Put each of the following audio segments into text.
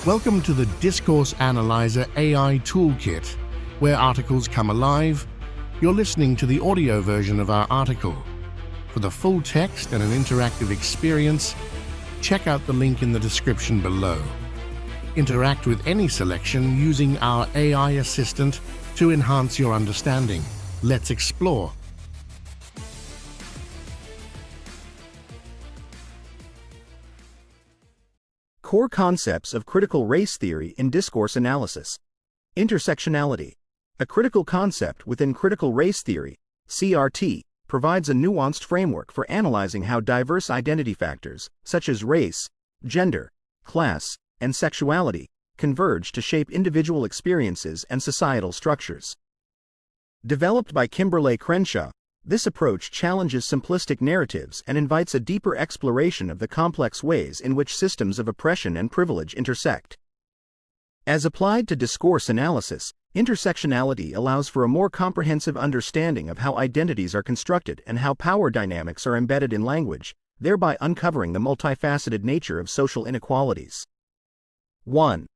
Welcome to the Discourse Analyzer AI Toolkit, where articles come alive. You're listening to the audio version of our article. For the full text and an interactive experience, check out the link in the description below. Interact with any selection using our AI assistant to enhance your understanding. Let's explore. Core concepts of critical race theory in discourse analysis. Intersectionality. A critical concept within critical race theory, CRT, provides a nuanced framework for analyzing how diverse identity factors, such as race, gender, class, and sexuality, converge to shape individual experiences and societal structures. Developed by Kimberlé Crenshaw, this approach challenges simplistic narratives and invites a deeper exploration of the complex ways in which systems of oppression and privilege intersect. As applied to discourse analysis, intersectionality allows for a more comprehensive understanding of how identities are constructed and how power dynamics are embedded in language, thereby uncovering the multifaceted nature of social inequalities. 1.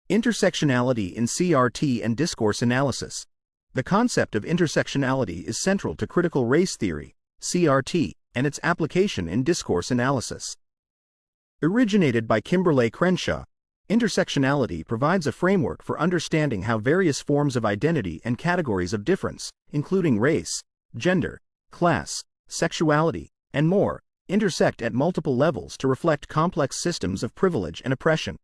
Intersectionality in CRT and discourse analysis. The concept of intersectionality is central to critical race theory, CRT, and its application in discourse analysis. Originated by Kimberlé Crenshaw, intersectionality provides a framework for understanding how various forms of identity and categories of difference, including race, gender, class, sexuality, and more, intersect at multiple levels to reflect complex systems of privilege and oppression.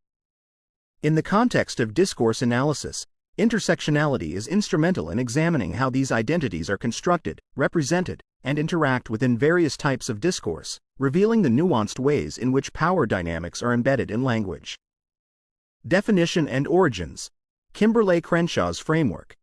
In the context of discourse analysis, intersectionality is instrumental in examining how these identities are constructed, represented, and interact within various types of discourse, revealing the nuanced ways in which power dynamics are embedded in language. Definition and origins. Kimberlé Crenshaw's framework.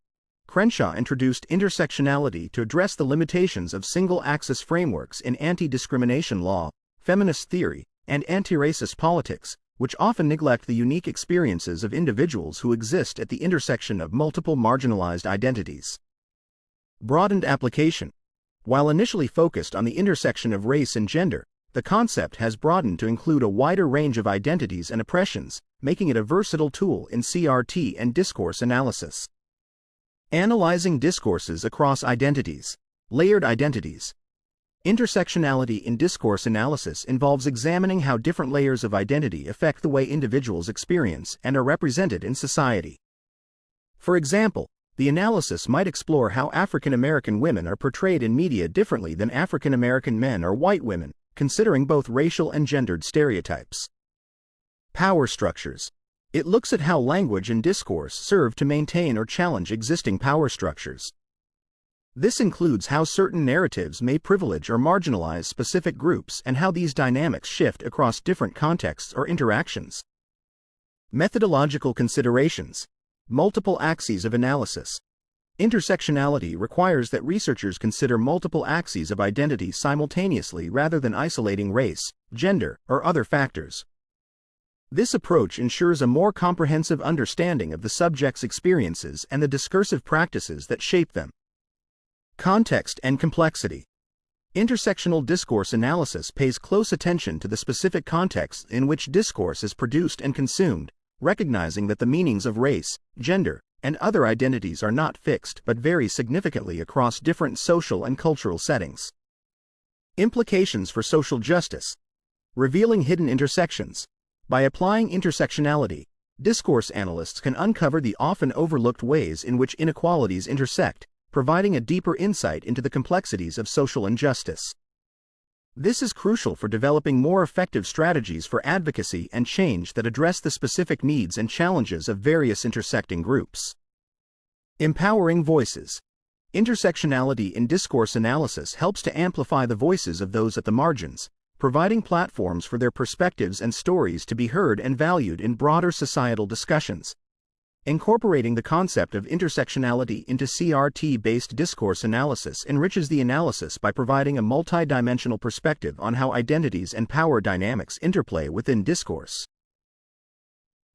Crenshaw introduced intersectionality to address the limitations of single-axis frameworks in anti-discrimination law, feminist theory, and anti-racist politics, which often neglect the unique experiences of individuals who exist at the intersection of multiple marginalized identities. Broadened application. While initially focused on the intersection of race and gender, the concept has broadened to include a wider range of identities and oppressions, making it a versatile tool in CRT and discourse analysis. Analyzing discourses across identities. Layered identities. Intersectionality in discourse analysis involves examining how different layers of identity affect the way individuals experience and are represented in society. For example, the analysis might explore how African American women are portrayed in media differently than African American men or white women, considering both racial and gendered stereotypes. Power structures. It looks at how language and discourse serve to maintain or challenge existing power structures. This includes how certain narratives may privilege or marginalize specific groups and how these dynamics shift across different contexts or interactions. Methodological considerations. Multiple axes of analysis. Intersectionality requires that researchers consider multiple axes of identity simultaneously rather than isolating race, gender, or other factors. This approach ensures a more comprehensive understanding of the subject's experiences and the discursive practices that shape them. Context and complexity. Intersectional discourse analysis pays close attention to the specific contexts in which discourse is produced and consumed, recognizing that the meanings of race, gender, and other identities are not fixed but vary significantly across different social and cultural settings. Implications for social justice. Revealing hidden intersections. By applying intersectionality, discourse analysts can uncover the often overlooked ways in which inequalities intersect, providing a deeper insight into the complexities of social injustice. This is crucial for developing more effective strategies for advocacy and change that address the specific needs and challenges of various intersecting groups. Empowering voices. Intersectionality in discourse analysis helps to amplify the voices of those at the margins, providing platforms for their perspectives and stories to be heard and valued in broader societal discussions. Incorporating the concept of intersectionality into CRT-based discourse analysis enriches the analysis by providing a multidimensional perspective on how identities and power dynamics interplay within discourse.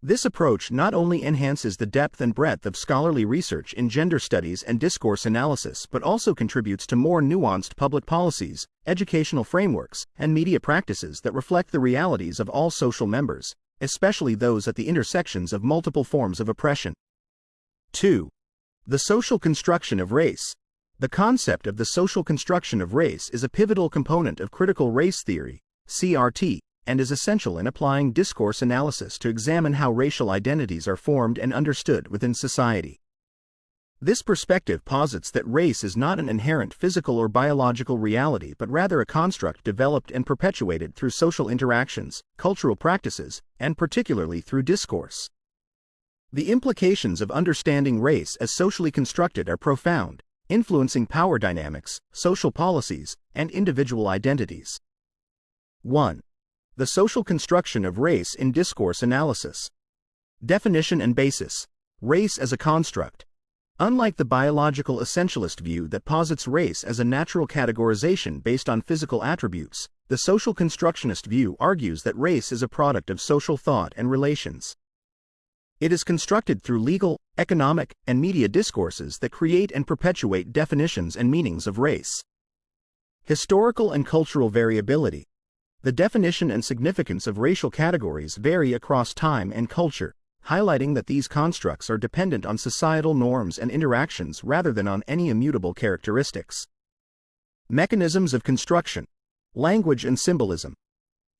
This approach not only enhances the depth and breadth of scholarly research in gender studies and discourse analysis but also contributes to more nuanced public policies, educational frameworks, and media practices that reflect the realities of all social members, especially those at the intersections of multiple forms of oppression. 2. The social construction of race. The concept of the social construction of race is a pivotal component of critical race theory, CRT, and is essential in applying discourse analysis to examine how racial identities are formed and understood within society. This perspective posits that race is not an inherent physical or biological reality but rather a construct developed and perpetuated through social interactions, cultural practices, and particularly through discourse. The implications of understanding race as socially constructed are profound, influencing power dynamics, social policies, and individual identities. 1. The social construction of race in discourse analysis. Definition and basis. Race as a construct. Unlike the biological essentialist view that posits race as a natural categorization based on physical attributes, the social constructionist view argues that race is a product of social thought and relations. It is constructed through legal, economic, and media discourses that create and perpetuate definitions and meanings of race. Historical and cultural variability. The definition and significance of racial categories vary across time and culture, highlighting that these constructs are dependent on societal norms and interactions rather than on any immutable characteristics. Mechanisms of construction. Language and symbolism.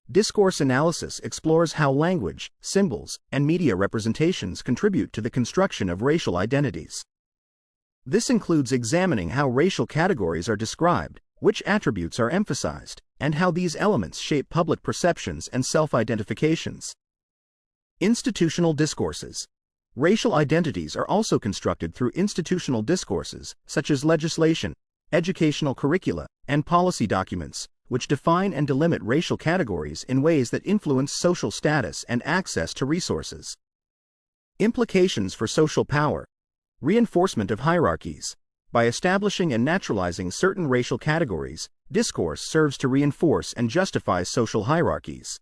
Discourse analysis explores how language, symbols, and media representations contribute to the construction of racial identities. This includes examining how racial categories are described, which attributes are emphasized, and how these elements shape public perceptions and self-identifications. Institutional discourses. Racial identities are also constructed through institutional discourses, such as legislation, educational curricula, and policy documents, which define and delimit racial categories in ways that influence social status and access to resources. Implications for social power. Reinforcement of hierarchies. By establishing and naturalizing certain racial categories, discourse serves to reinforce and justify social hierarchies.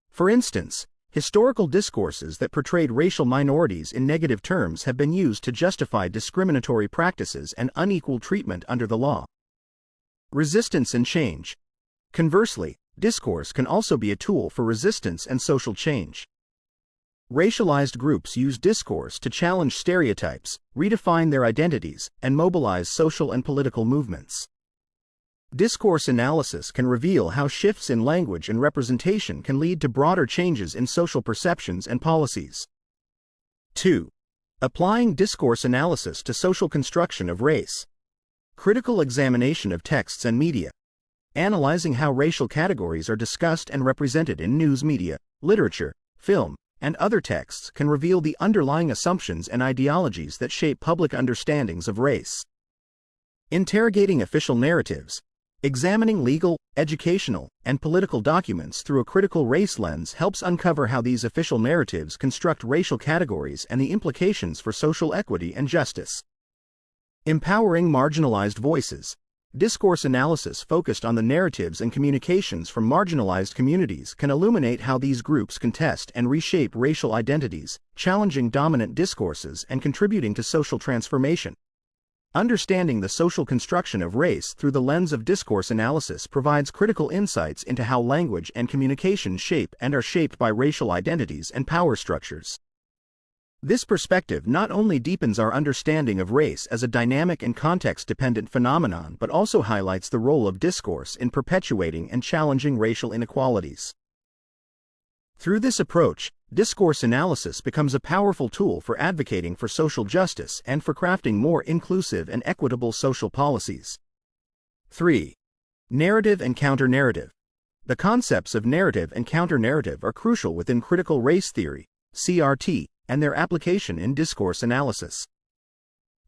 For instance, historical discourses that portrayed racial minorities in negative terms have been used to justify discriminatory practices and unequal treatment under the law. Resistance and change. Conversely, discourse can also be a tool for resistance and social change. Racialized groups use discourse to challenge stereotypes, redefine their identities, and mobilize social and political movements. Discourse analysis can reveal how shifts in language and representation can lead to broader changes in social perceptions and policies. 2. Applying discourse analysis to social construction of race. Critical examination of texts and media. Analyzing how racial categories are discussed and represented in news media, literature, film, and other texts can reveal the underlying assumptions and ideologies that shape public understandings of race. Interrogating official narratives. Examining legal, educational, and political documents through a critical race lens helps uncover how these official narratives construct racial categories and the implications for social equity and justice. Empowering marginalized voices. Discourse analysis focused on the narratives and communications from marginalized communities can illuminate how these groups contest and reshape racial identities, challenging dominant discourses and contributing to social transformation. Understanding the social construction of race through the lens of discourse analysis provides critical insights into how language and communication shape and are shaped by racial identities and power structures. This perspective not only deepens our understanding of race as a dynamic and context-dependent phenomenon but also highlights the role of discourse in perpetuating and challenging racial inequalities. Through this approach, discourse analysis becomes a powerful tool for advocating for social justice and for crafting more inclusive and equitable social policies. 3. Narrative and counter-narrative. The concepts of narrative and counter-narrative are crucial within critical race theory, CRT, and their application in discourse analysis.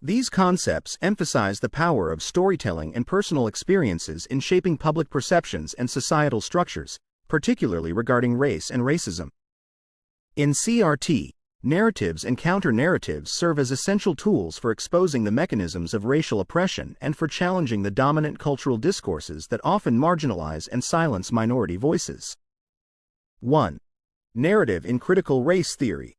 These concepts emphasize the power of storytelling and personal experiences in shaping public perceptions and societal structures, particularly regarding race and racism. In CRT, narratives and counter-narratives serve as essential tools for exposing the mechanisms of racial oppression and for challenging the dominant cultural discourses that often marginalize and silence minority voices. 1. Narrative in critical race theory.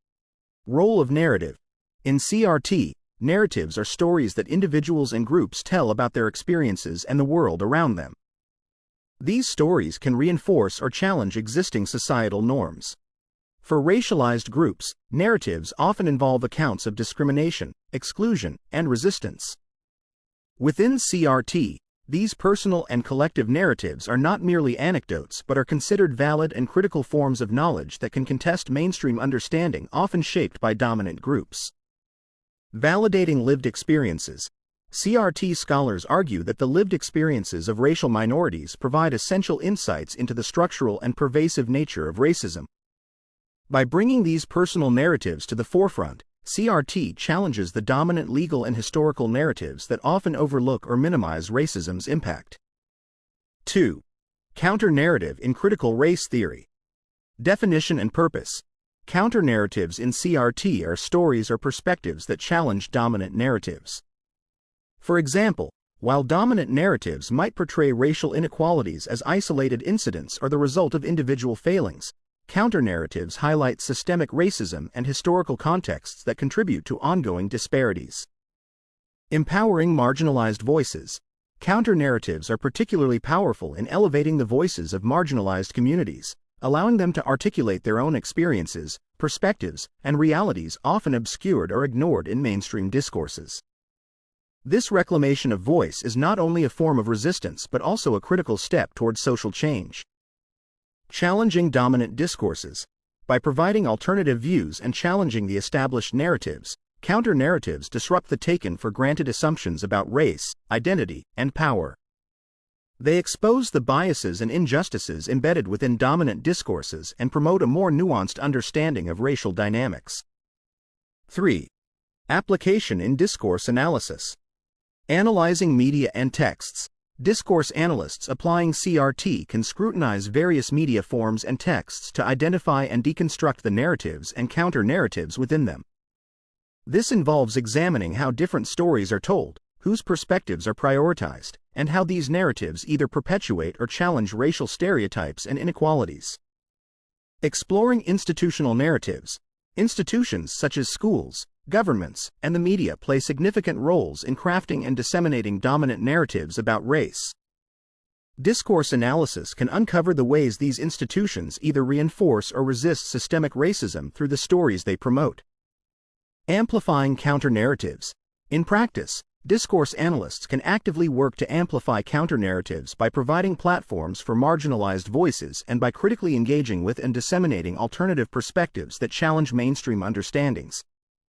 Role of narrative. In CRT, narratives are stories that individuals and groups tell about their experiences and the world around them. These stories can reinforce or challenge existing societal norms. For racialized groups, narratives often involve accounts of discrimination, exclusion, and resistance. Within CRT, these personal and collective narratives are not merely anecdotes but are considered valid and critical forms of knowledge that can contest mainstream understanding often shaped by dominant groups. Validating lived experiences. CRT scholars argue that the lived experiences of racial minorities provide essential insights into the structural and pervasive nature of racism. By bringing these personal narratives to the forefront, CRT challenges the dominant legal and historical narratives that often overlook or minimize racism's impact. 2. Counter-narrative in critical race theory. Definition and purpose. Counter-narratives in CRT are stories or perspectives that challenge dominant narratives. For example, while dominant narratives might portray racial inequalities as isolated incidents or the result of individual failings, counter-narratives highlight systemic racism and historical contexts that contribute to ongoing disparities. Empowering marginalized voices. Counter-narratives are particularly powerful in elevating the voices of marginalized communities, allowing them to articulate their own experiences, perspectives, and realities often obscured or ignored in mainstream discourses. This reclamation of voice is not only a form of resistance but also a critical step towards social change. Challenging dominant discourses. By providing alternative views and challenging the established narratives, counter-narratives disrupt the taken-for-granted assumptions about race, identity, and power. They expose the biases and injustices embedded within dominant discourses and promote a more nuanced understanding of racial dynamics. 3. Application in discourse analysis. Analyzing media and texts. Discourse analysts applying CRT can scrutinize various media forms and texts to identify and deconstruct the narratives and counter-narratives within them. This involves examining how different stories are told, whose perspectives are prioritized, and how these narratives either perpetuate or challenge racial stereotypes and inequalities. Exploring institutional narratives. Institutions such as schools, governments, and the media play significant roles in crafting and disseminating dominant narratives about race. Discourse analysis can uncover the ways these institutions either reinforce or resist systemic racism through the stories they promote. Amplifying counter-narratives. In practice, discourse analysts can actively work to amplify counter-narratives by providing platforms for marginalized voices and by critically engaging with and disseminating alternative perspectives that challenge mainstream understandings.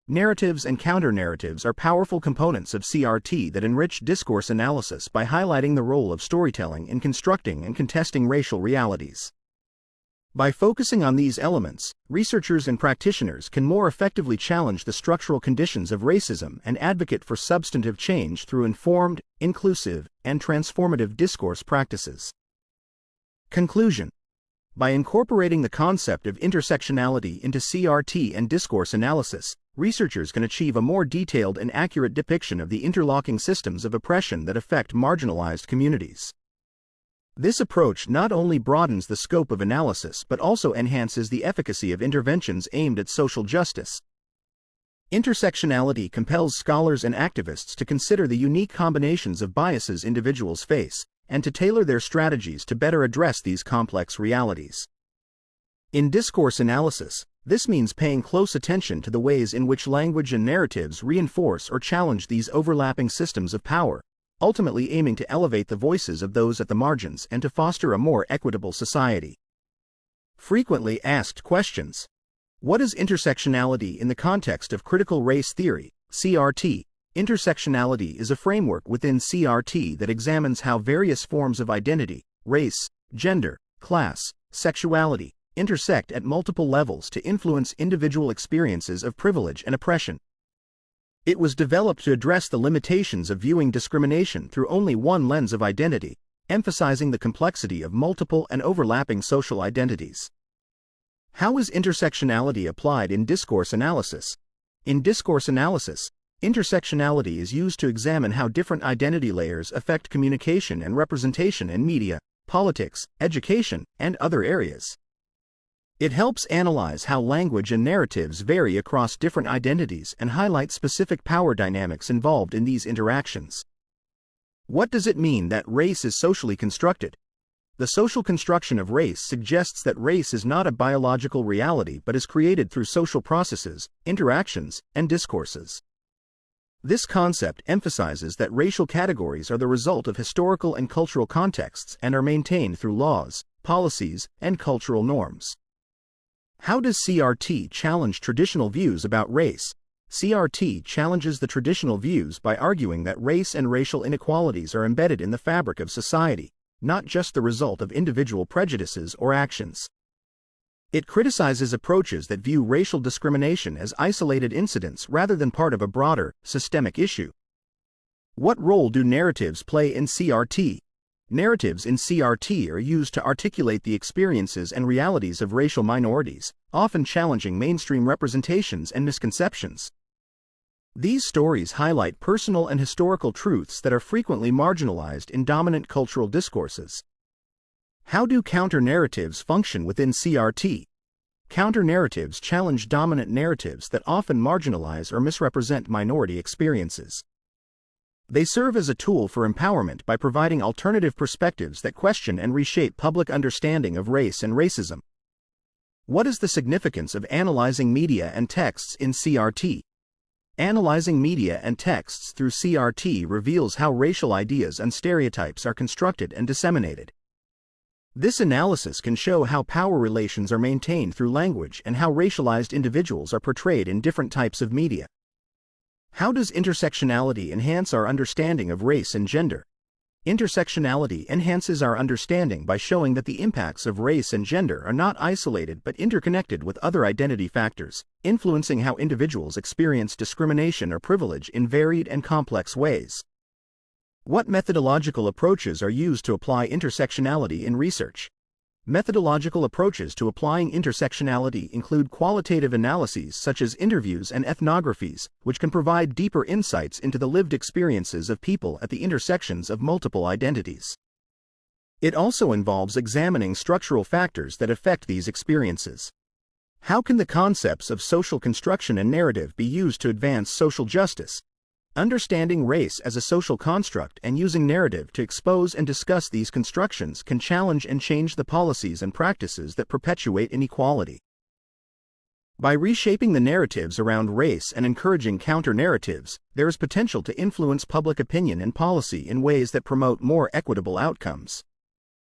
Narratives and counter-narratives are powerful components of CRT that enrich discourse analysis by highlighting the role of storytelling in constructing and contesting racial realities. By focusing on these elements, researchers and practitioners can more effectively challenge the structural conditions of racism and advocate for substantive change through informed, inclusive, and transformative discourse practices. Conclusion. By incorporating the concept of intersectionality into CRT and discourse analysis, researchers can achieve a more detailed and accurate depiction of the interlocking systems of oppression that affect marginalized communities. This approach not only broadens the scope of analysis but also enhances the efficacy of interventions aimed at social justice. Intersectionality compels scholars and activists to consider the unique combinations of biases individuals face, and to tailor their strategies to better address these complex realities. In discourse analysis, this means paying close attention to the ways in which language and narratives reinforce or challenge these overlapping systems of power, ultimately aiming to elevate the voices of those at the margins and to foster a more equitable society. Frequently asked questions. What is intersectionality in the context of critical race theory, CRT? Intersectionality is a framework within CRT that examines how various forms of identity, race, gender, class, sexuality, intersect at multiple levels to influence individual experiences of privilege and oppression. It was developed to address the limitations of viewing discrimination through only one lens of identity, emphasizing the complexity of multiple and overlapping social identities. How is intersectionality applied in discourse analysis? In discourse analysis, intersectionality is used to examine how different identity layers affect communication and representation in media, politics, education, and other areas. It helps analyze how language and narratives vary across different identities and highlight specific power dynamics involved in these interactions. What does it mean that race is socially constructed? The social construction of race suggests that race is not a biological reality but is created through social processes, interactions, and discourses. This concept emphasizes that racial categories are the result of historical and cultural contexts and are maintained through laws, policies, and cultural norms. How does CRT challenge traditional views about race? CRT challenges the traditional views by arguing that race and racial inequalities are embedded in the fabric of society, not just the result of individual prejudices or actions. It criticizes approaches that view racial discrimination as isolated incidents rather than part of a broader, systemic issue. What role do narratives play in CRT? Narratives in CRT are used to articulate the experiences and realities of racial minorities, often challenging mainstream representations and misconceptions. These stories highlight personal and historical truths that are frequently marginalized in dominant cultural discourses. How do counter-narratives function within CRT? Counter-narratives challenge dominant narratives that often marginalize or misrepresent minority experiences. They serve as a tool for empowerment by providing alternative perspectives that question and reshape public understanding of race and racism. What is the significance of analyzing media and texts in CRT? Analyzing media and texts through CRT reveals how racial ideas and stereotypes are constructed and disseminated. This analysis can show how power relations are maintained through language and how racialized individuals are portrayed in different types of media. How does intersectionality enhance our understanding of race and gender? Intersectionality enhances our understanding by showing that the impacts of race and gender are not isolated but interconnected with other identity factors, influencing how individuals experience discrimination or privilege in varied and complex ways. What methodological approaches are used to apply intersectionality in research? Methodological approaches to applying intersectionality include qualitative analyses such as interviews and ethnographies, which can provide deeper insights into the lived experiences of people at the intersections of multiple identities. It also involves examining structural factors that affect these experiences. How can the concepts of social construction and narrative be used to advance social justice? Understanding race as a social construct and using narrative to expose and discuss these constructions can challenge and change the policies and practices that perpetuate inequality. By reshaping the narratives around race and encouraging counter-narratives, there is potential to influence public opinion and policy in ways that promote more equitable outcomes.